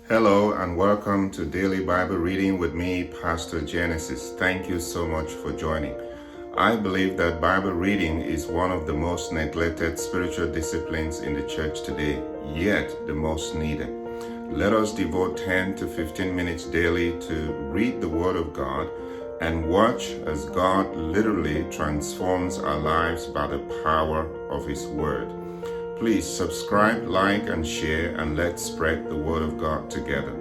Hello and welcome to Daily Bible Reading with me, Pastor Genesis. Thank you so much for joining. I believe that Bible reading is one of the most neglected spiritual disciplines in the church today, yet the most needed. Let us devote 10 to 15 minutes daily to read the Word of God and watch as God literally transforms our lives by the power of His Word. Please subscribe, like, and share, and let's spread the Word of God together.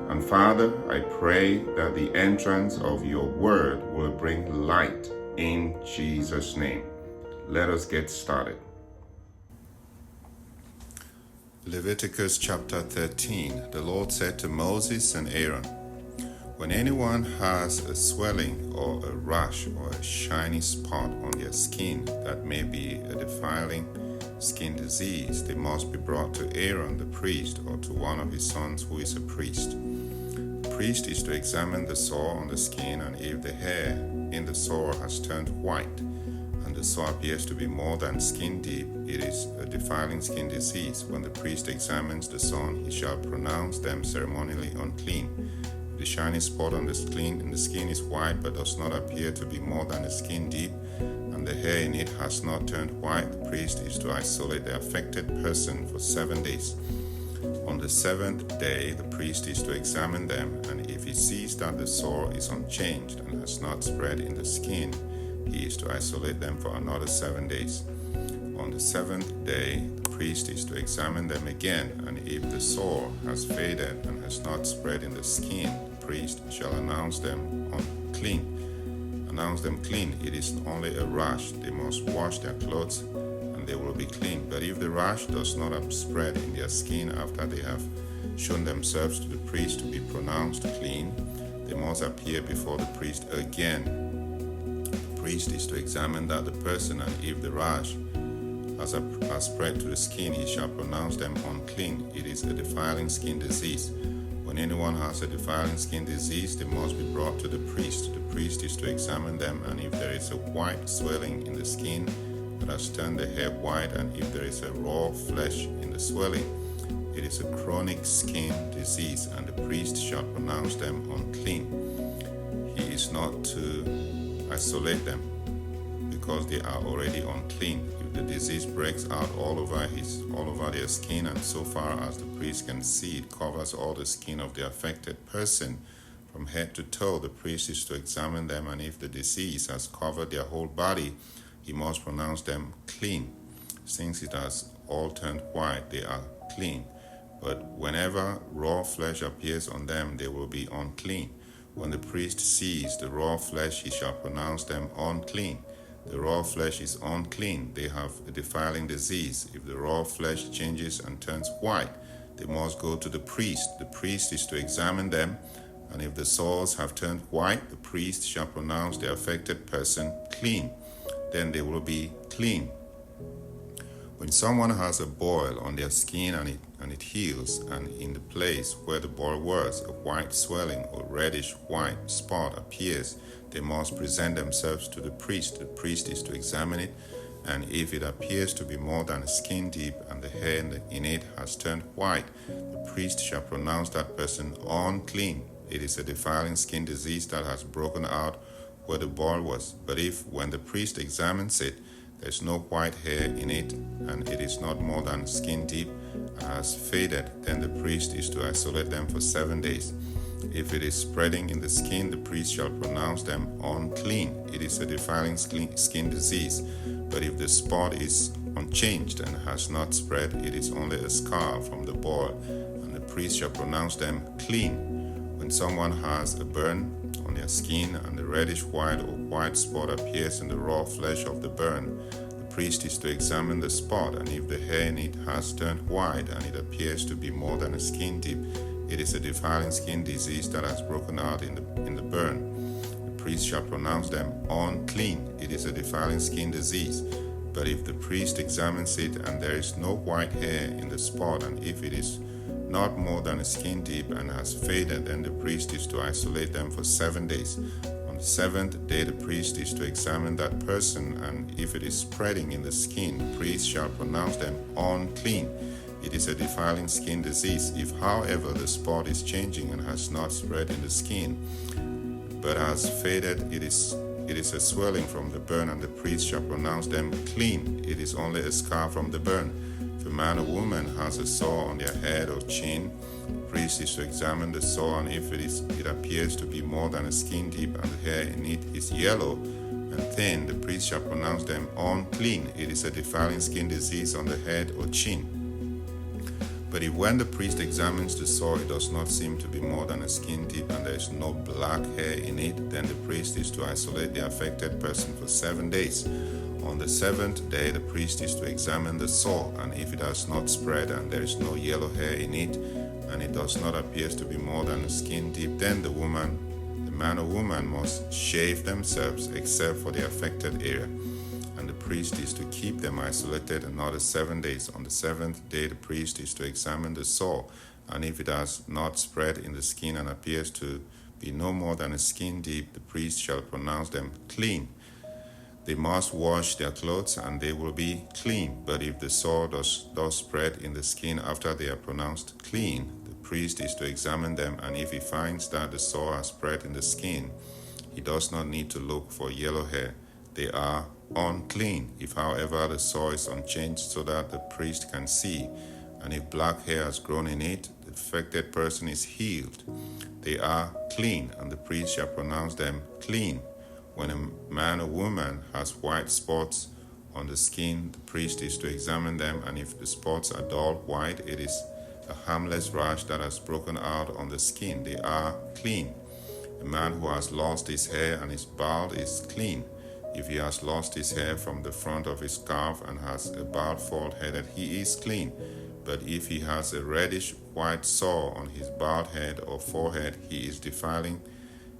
And Father, I pray that the entrance of your Word will bring light in Jesus' name. Let us get started. Leviticus chapter 13. The Lord said to Moses and Aaron, "When anyone has a swelling or a rash or a shiny spot on their skin that may be a defiling skin disease, they must be brought to Aaron the priest or to one of his sons who is a priest. The priest is to examine the sore on the skin, and if the hair in the sore has turned white and the sore appears to be more than skin deep, it is a defiling skin disease. When the priest examines the sore, he shall pronounce them ceremonially unclean. If the shiny spot on the skin is white but does not appear to be more than a skin deep, and the hair in it has not turned white, the priest is to isolate the affected person for 7 days. On the seventh day, the priest is to examine them, and if he sees that the sore is unchanged and has not spread in the skin, he is to isolate them for another 7 days. On the seventh day, the priest is to examine them again, and if the sore has faded and has not spread in the skin, the priest shall announce them clean. It is only a rash. They must wash their clothes and they will be clean. But if the rash does not have spread in their skin after they have shown themselves to the priest to be pronounced clean, they must appear before the priest again. The priest is to examine that the person, and if the rash has spread to the skin, he shall pronounce them unclean. It is a defiling skin disease. When anyone has a defiling skin disease, they must be brought to the priest. The priest is to examine them, and if there is a white swelling in the skin that has turned the hair white, and if there is a raw flesh in the swelling, it is a chronic skin disease, and the priest shall pronounce them unclean. He is not to isolate them because they are already unclean. If the disease breaks out all over their skin, and so far as the priest can see, it covers all the skin of the affected person from head to toe, the priest is to examine them, and if the disease has covered their whole body, he must pronounce them clean. Since it has all turned white, they are clean. But whenever raw flesh appears on them, they will be unclean. When the priest sees the raw flesh, he shall pronounce them unclean. The raw flesh is unclean. They have a defiling disease. If the raw flesh changes and turns white, they must go to the priest. The priest is to examine them, and if the sores have turned white, the priest shall pronounce the affected person clean. Then they will be clean. When someone has a boil on their skin and it heals, and in the place where the boil was, a white swelling or reddish white spot appears, they must present themselves to the priest. The priest is to examine it, and if it appears to be more than a skin deep and the hair in it has turned white, the priest shall pronounce that person unclean. It is a defiling skin disease that has broken out where the boil was. But if, when the priest examines it, there is no white hair in it, and it is not more than skin deep and has faded, then the priest is to isolate them for 7 days. If it is spreading in the skin, the priest shall pronounce them unclean. It is a defiling skin disease. But if the spot is unchanged and has not spread, it is only a scar from the boil, and the priest shall pronounce them clean. When someone has a burn on their skin, and the reddish white or white spot appears in the raw flesh of the burn, the priest is to examine the spot, and if the hair in it has turned white and it appears to be more than a skin deep, it is a defiling skin disease that has broken out in the burn. The priest shall pronounce them unclean. It is a defiling skin disease. But if the priest examines it and there is no white hair in the spot, and if it is not more than a skin deep and has faded, then the priest is to isolate them for 7 days. On the seventh day, the priest is to examine that person, and if it is spreading in the skin, the priest shall pronounce them unclean. It is a defiling skin disease. If, however, the spot is changing and has not spread in the skin, but has faded, it is a swelling from the burn, and the priest shall pronounce them clean. It is only a scar from the burn. If a man or woman has a sore on their head or chin, the priest is to examine the sore, and if it appears to be more than a skin deep, and the hair in it is yellow and thin, the priest shall pronounce them unclean. It is a defiling skin disease on the head or chin. But if when the priest examines the sore, it does not seem to be more than a skin deep, and there is no black hair in it, then the priest is to isolate the affected person for 7 days. On the seventh day, the priest is to examine the sore, and if it has not spread and there is no yellow hair in it, and it does not appear to be more than a skin deep, then the man or woman must shave themselves except for the affected area, and the priest is to keep them isolated another 7 days. On the seventh day, the priest is to examine the sore, and if it has not spread in the skin and appears to be no more than a skin deep, the priest shall pronounce them clean. They must wash their clothes, and they will be clean. But if the sore does spread in the skin after they are pronounced clean, the priest is to examine them, and if he finds that the sore has spread in the skin, he does not need to look for yellow hair. They are unclean. If, however, the sore is unchanged so that the priest can see, and if black hair has grown in it, the affected person is healed. They are clean, and the priest shall pronounce them clean. When a man or woman has white spots on the skin, the priest is to examine them, and if the spots are dull white, it is a harmless rash that has broken out on the skin. They are clean. A man who has lost his hair and is bald is clean. If he has lost his hair from the front of his scalp and has a bald bald head, he is clean. But if he has a reddish white sore on his bald head or forehead, he is defiling.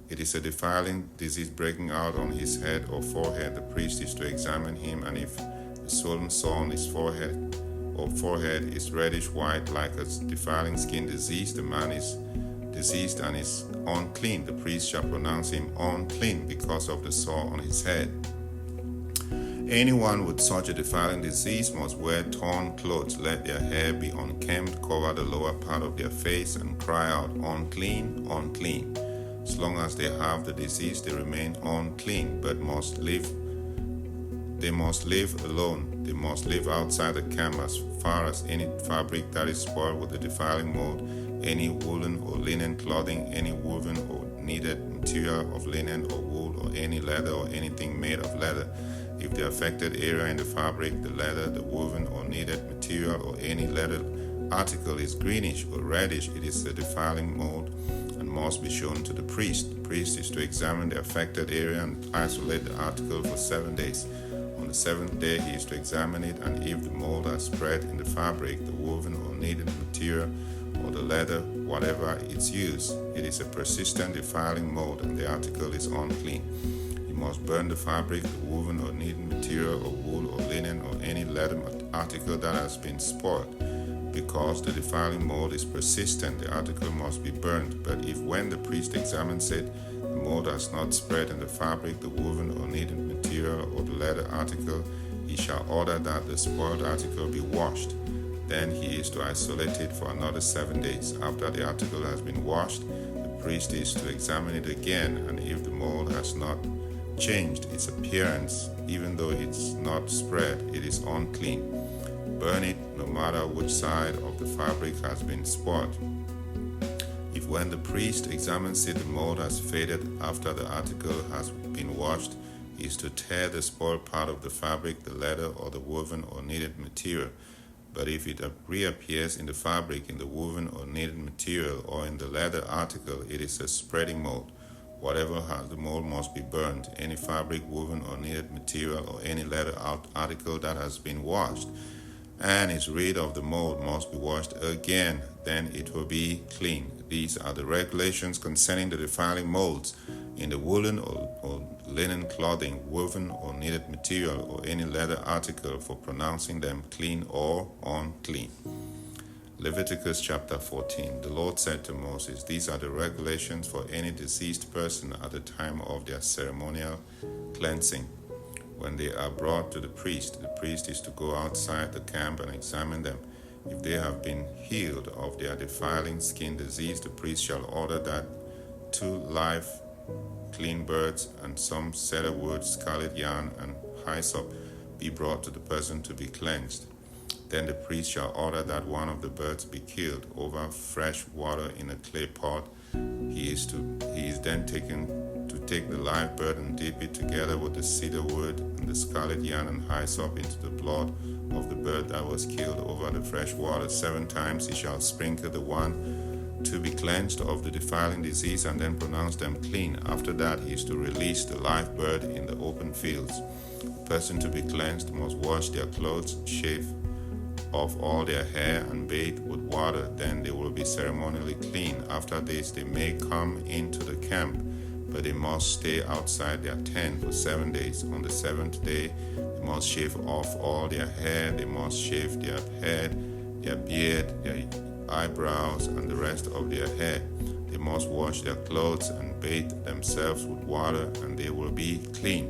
It is a defiling disease breaking out on his head or forehead. The priest is to examine him, and if the swollen sore on his forehead is reddish white like a defiling skin disease, the man is diseased and is unclean. The priest shall pronounce him unclean because of the sore on his head. Anyone with such a defiling disease must wear torn clothes, let their hair be unkempt, cover the lower part of their face, and cry out, unclean, unclean. As long as they have the disease, they remain unclean, but they must live alone. They must live outside the camp as far as any fabric that is spoiled with the defiling mold, any woolen or linen clothing, any woven or kneaded material of linen or wool, or any leather or anything made of leather. If the affected area in the fabric, the leather, the woven or kneaded material, or any leather article is greenish or reddish, it is a defiling mold and must be shown to the priest. The priest is to examine the affected area and isolate the article for 7 days. On the seventh day, he is to examine it, and if the mold has spread in the fabric, the woven or kneaded material, or the leather, whatever its use, it is a persistent defiling mold, and the article is unclean. You must burn the fabric, the woven or kneaded material, or wool or linen, or any leather article that has been spoiled. Because the defiling mold is persistent, the article must be burned. But if when the priest examines it, the mold has not spread in the fabric, the woven or kneaded material, or the leather article, he shall order that the spoiled article be washed. Then he is to isolate it for another 7 days. After the article has been washed, the priest is to examine it again, and if the mold has not changed its appearance, even though it's not spread, it is unclean. Burn it no matter which side of the fabric has been spoiled. If when the priest examines it, the mold has faded after the article has been washed, he is to tear the spoiled part of the fabric, the leather, or the woven or knitted material. But if it reappears in the fabric, in the woven or knitted material, or in the leather article, it is a spreading mold. Whatever has the mold must be burned. Any fabric, woven or knitted material, or any leather article that has been washed and is rid of the mold must be washed again, then it will be clean. These are the regulations concerning the defiling molds in the woolen or linen clothing, woven or knitted material, or any leather article, for pronouncing them clean or unclean. Leviticus chapter 14. The Lord said to Moses, "These are the regulations for any deceased person at the time of their ceremonial cleansing. When they are brought to the priest is to go outside the camp and examine them. If they have been healed of their defiling skin disease, the priest shall order that 2 live clean birds and some cedar wood, scarlet yarn, and hyssop be brought to the person to be cleansed. Then the priest shall order that one of the birds be killed over fresh water in a clay pot. He is then taken to take the live bird and dip it together with the cedar wood and the scarlet yarn and hyssop into the blood of the bird that was killed over the fresh water. 7 times he shall sprinkle the one to be cleansed of the defiling disease, and then pronounce them clean. After that he is to release the live bird in the open fields. The person to be cleansed must wash their clothes, shave off all their hair, and bathe with water. Then they will be ceremonially clean. After this they may come into the camp, but they must stay outside their tent for 7 days. On the 7th day they must shave off all their hair. They must shave their head, their beard, their eyebrows, and the rest of their hair. They must wash their clothes and bathe themselves with water, and they will be clean.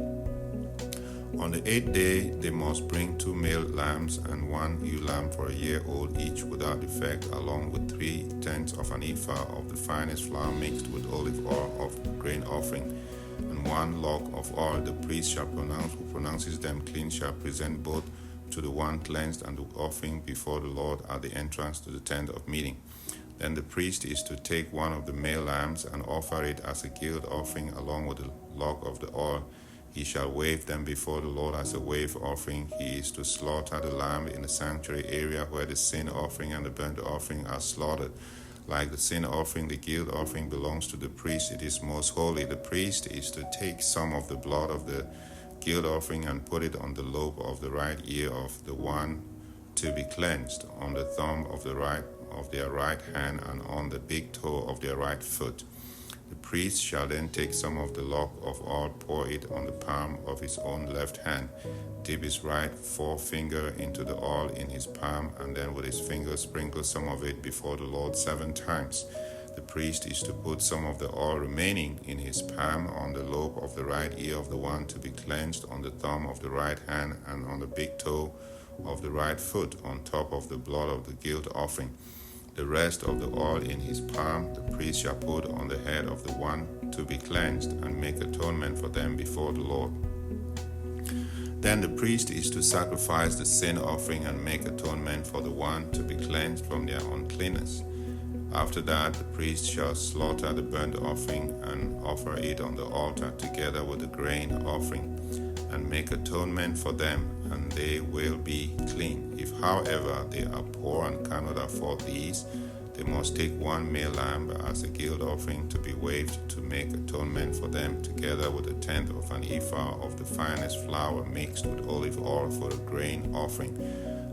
On the 8th day they must bring 2 male lambs and 1 ewe lamb for a year old each without defect, along with 3/10 of an ephah of the finest flour mixed with olive oil of grain offering, and 1 log of oil. The priest shall who pronounces them clean shall present both to the one cleansed and the offering before the Lord at the entrance to the tent of meeting. Then the priest is to take 1 of the male lambs and offer it as a guilt offering along with the log of the oil. He shall wave them before the Lord as a wave offering. He is to slaughter the lamb in the sanctuary area where the sin offering and the burnt offering are slaughtered. Like the sin offering, the guilt offering belongs to the priest. It is most holy. The priest is to take some of the blood of the guilt offering and put it on the lobe of the right ear of the one to be cleansed, on the thumb of their right hand, and on the big toe of their right foot. The priest shall then take some of the log of oil, pour it on the palm of his own left hand, dip his right forefinger into the oil in his palm, and then with his finger sprinkle some of it before the Lord 7 times. The priest is to put some of the oil remaining in his palm on the lobe of the right ear of the one to be cleansed, on the thumb of the right hand, and on the big toe of the right foot, on top of the blood of the guilt offering. The rest of the oil in his palm the priest shall put on the head of the one to be cleansed, and make atonement for them before the Lord. Then the priest is to sacrifice the sin offering and make atonement for the one to be cleansed from their uncleanness. After that, the priest shall slaughter the burnt offering and offer it on the altar together with the grain offering, and make atonement for them, and they will be clean. If, however, they are poor and cannot afford these, they must take 1 male lamb as a guilt offering to be waved to make atonement for them, together with 1/10 of an ephah of the finest flour mixed with olive oil for a grain offering,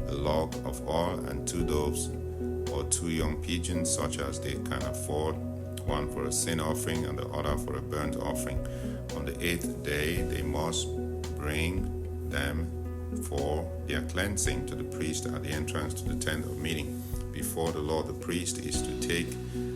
a log of oil, and 2 doves or 2 young pigeons, such as they can afford, 1 for a sin offering and the other for a burnt offering. On the 8th day they must bring them for their cleansing to the priest at the entrance to the tent of meeting. Before the Lord, the priest is to take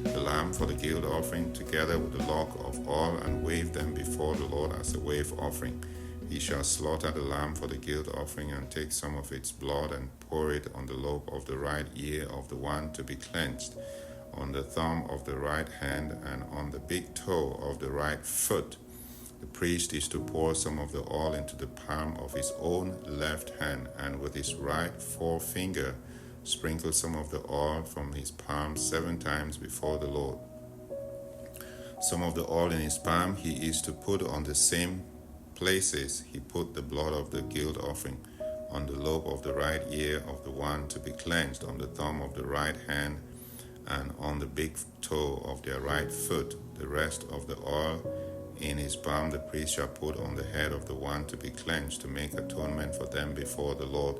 the lamb for the guilt offering together with the log of oil and wave them before the Lord as a wave offering. He shall slaughter the lamb for the guilt offering and take some of its blood and pour it on the lobe of the right ear of the one to be cleansed, on the thumb of the right hand, and on the big toe of the right foot. The priest is to pour some of the oil into the palm of his own left hand, and with his right forefinger sprinkle some of the oil from his palm 7 times before the Lord. Some of the oil in his palm he is to put on the same places he put the blood of the guilt offering, on the lobe of the right ear of the one to be cleansed, on the thumb of the right hand, and on the big toe of their right foot. The rest of the oil in his palm the priest shall put on the head of the one to be cleansed, to make atonement for them before the Lord.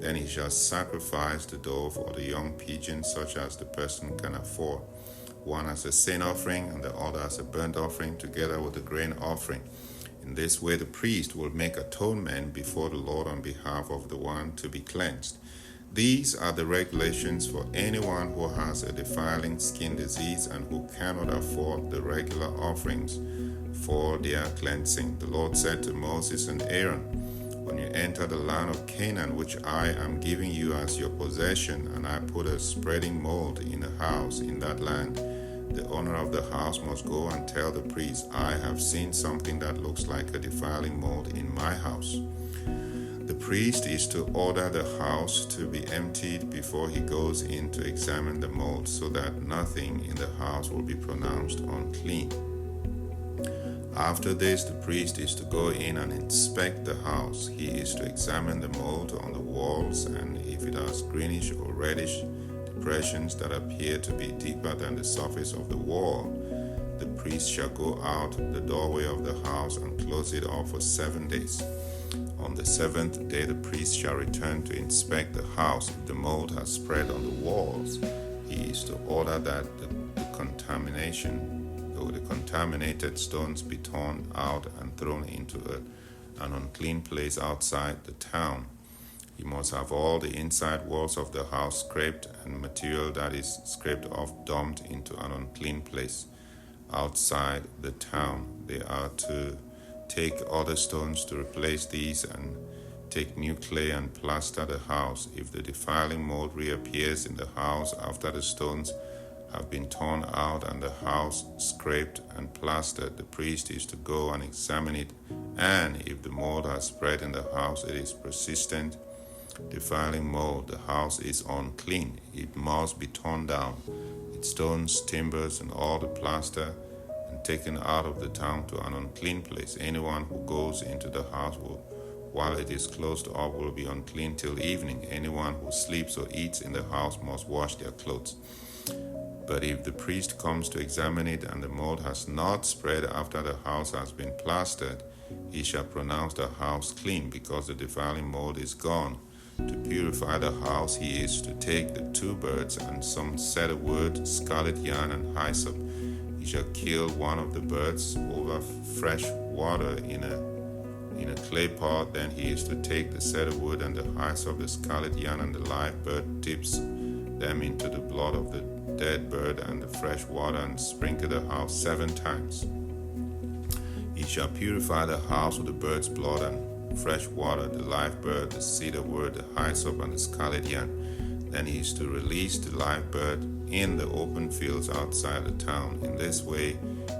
Then he shall sacrifice the dove or the young pigeon, such as the person can afford, 1 as a sin offering and the other as a burnt offering, together with the grain offering. In this way the priest will make atonement before the Lord on behalf of the one to be cleansed. These are the regulations for anyone who has a defiling skin disease and who cannot afford the regular offerings for their cleansing. The Lord said to Moses and Aaron, When you enter the land of Canaan, which I am giving you as your possession, and I put a spreading mold in a house in that land, the owner of the house must go and tell the priest, I have seen something that looks like a defiling mold in my house. The priest is to order the house to be emptied before he goes in to examine the mold, so that nothing in the house will be pronounced unclean. After this, the priest is to go in and inspect the house. He is to examine the mold on the walls, and if it has greenish or reddish depressions that appear to be deeper than the surface of the wall, the priest shall go out the doorway of the house and close it off for 7 days. On the 7th day, the priest shall return to inspect the house. If the mold has spread on the walls, he is to order that the contaminated stones be torn out and thrown into an unclean place outside the town. He must have all the inside walls of the house scraped, and material that is scraped off dumped into an unclean place outside the town. They are to take other stones to replace these, and take new clay and plaster the house. If the defiling mold reappears in the house after the stones have been torn out and the house scraped and plastered, the priest is to go and examine it, and if the mold has spread in the house, it is persistent defiling mold, the house is unclean. It must be torn down, its stones, timbers, and all the plaster, and taken out of the town to an unclean place. Anyone who goes into the house while it is closed up will be unclean till evening. Anyone who sleeps or eats in the house must wash their clothes. But if the priest comes to examine it and the mold has not spread after the house has been plastered, he shall pronounce the house clean, because the defiling mold is gone. To purify the house, he is to take the 2 birds and some cedarwood, scarlet yarn, and hyssop. He shall kill one of the birds over fresh water in a clay pot. Then he is to take the cedarwood and the hyssop, the scarlet yarn, and the live bird, dips them into the blood of the dead bird and the fresh water, and sprinkle the house 7 times. He shall purify the house with the bird's blood and fresh water, the live bird, the cedar wood, the hyssop, and the scarlet yarn. Then he is to release the live bird in the open fields outside the town. In this way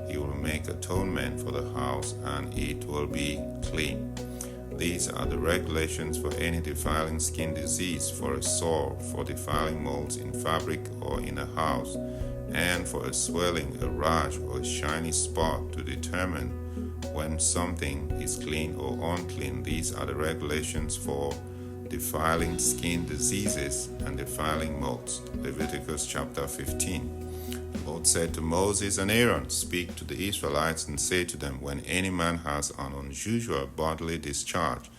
he will make atonement for the house, and it will be clean. These are the regulations for any defiling skin disease, for a sore, for defiling molds in fabric or in a house, and for a swelling, a rash, or a shiny spot, to determine when something is clean or unclean. These are the regulations for defiling skin diseases and defiling molds. Leviticus chapter 15. The Lord said to Moses and Aaron, "Speak to the Israelites and say to them, when any man has an unusual bodily discharge,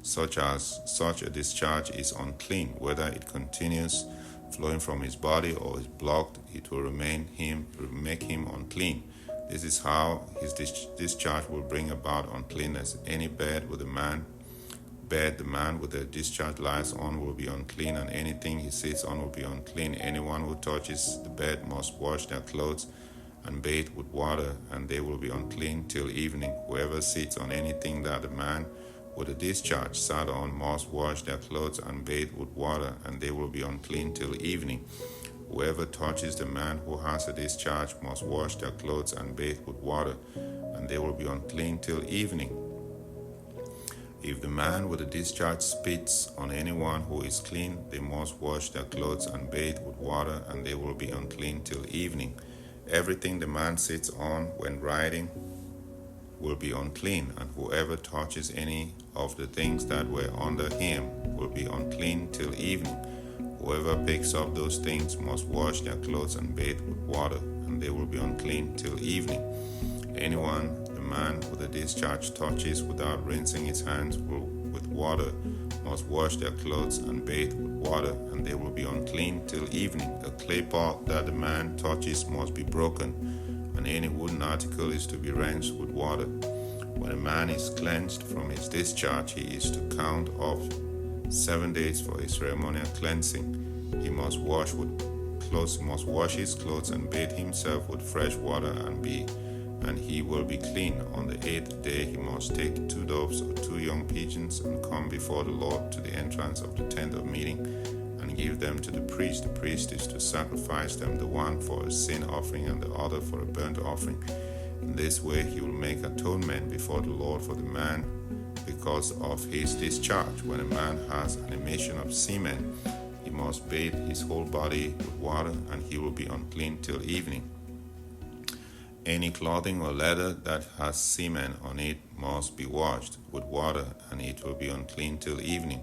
such a discharge is unclean, whether it continues flowing from his body or is blocked, it will make him unclean. This is how his discharge will bring about uncleanness. Any bed the man with the discharge lies on will be unclean, and anything he sits on will be unclean. Anyone who touches the bed must wash their clothes and bathe with water, and they will be unclean till evening. Whoever sits on anything that the man with a discharge sat on must wash their clothes and bathe with water, and they will be unclean till evening. Whoever touches the man who has a discharge must wash their clothes and bathe with water, and they will be unclean till evening. If the man with a discharge spits on anyone who is clean, they must wash their clothes and bathe with water, and they will be unclean till evening. Everything the man sits on when riding will be unclean, and whoever touches any of the things that were under him will be unclean till evening. Whoever picks up those things must wash their clothes and bathe with water, and they will be unclean till evening. Anyone the man with a discharge touches without rinsing his hands with water must wash their clothes and bathe with water, and they will be unclean till evening. A clay pot that the man touches must be broken, and any wooden article is to be rinsed with water. When a man is cleansed from his discharge, he is to count off 7 days for his ceremonial cleansing. He must wash his clothes and bathe himself with fresh water and be and he will be clean. On the 8th day he must take 2 doves or 2 young pigeons and come before the Lord to the entrance of the tent of meeting and give them to the priest. The priest is to sacrifice them, the one for a sin offering and the other for a burnt offering. In this way he will make atonement before the Lord for the man because of his discharge. When a man has an emission of semen, he must bathe his whole body with water, and he will be unclean till evening. Any clothing or leather that has semen on it must be washed with water, and it will be unclean till evening.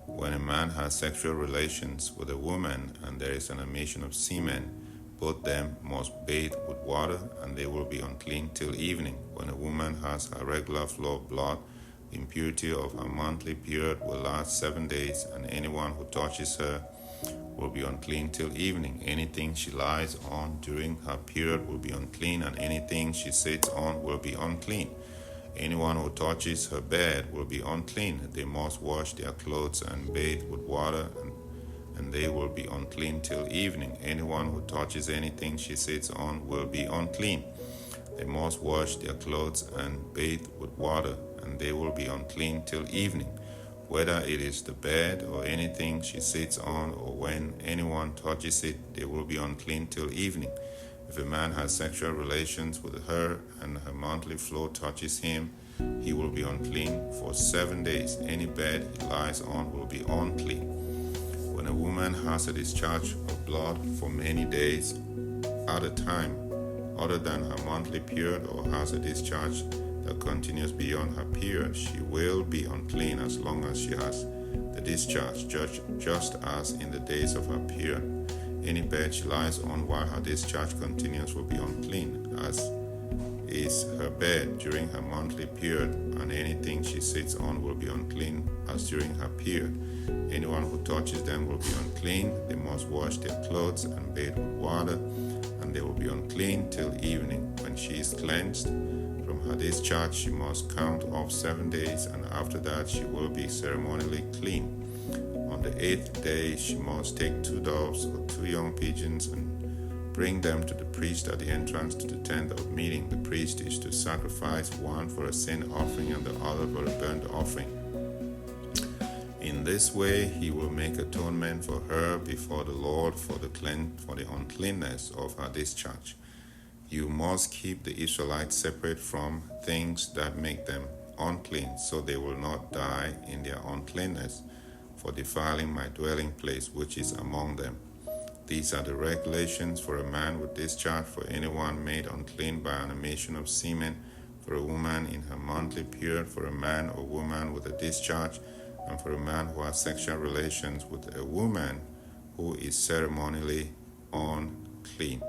When a man has sexual relations with a woman and there is an emission of semen, both them must bathe with water, and they will be unclean till evening. When a woman has a regular flow of blood, the impurity of her monthly period will last 7 days, and anyone who touches her will be unclean till evening. Anything she lies on during her period will be unclean, and anything she sits on will be unclean. Anyone who touches her bed will be unclean. They must wash their clothes and bathe with water, and they will be unclean till evening. Anyone who touches anything she sits on will be unclean. They must wash their clothes and bathe with water, and they will be unclean till evening. Whether it is the bed or anything she sits on, or when anyone touches it, they will be unclean till evening. If a man has sexual relations with her and her monthly flow touches him, he will be unclean for 7 days. Any bed he lies on will be unclean. When a woman has a discharge of blood for many days at a time, other than her monthly period, or has a discharge that continues beyond her period, she will be unclean as long as she has the discharge, just as in the days of her period. Any bed she lies on while her discharge continues will be unclean, as is her bed during her monthly period, and anything she sits on will be unclean as during her period. Anyone who touches them will be unclean. They must wash their clothes and bathe with water, and they will be unclean till evening. When she is cleansed from her discharge, she must count off 7 days, and after that she will be ceremonially clean. On the 8th day she must take 2 doves or 2 young pigeons and bring them to the priest at the entrance to the tent of meeting. The priest is to sacrifice one for a sin offering and the other for a burnt offering. In this way he will make atonement for her before the Lord for the uncleanness of her discharge. You must keep the Israelites separate from things that make them unclean, so they will not die in their uncleanness for defiling my dwelling place which is among them. These are the regulations for a man with discharge, for anyone made unclean by an emission of semen, for a woman in her monthly period, for a man or woman with a discharge, and for a man who has sexual relations with a woman who is ceremonially unclean.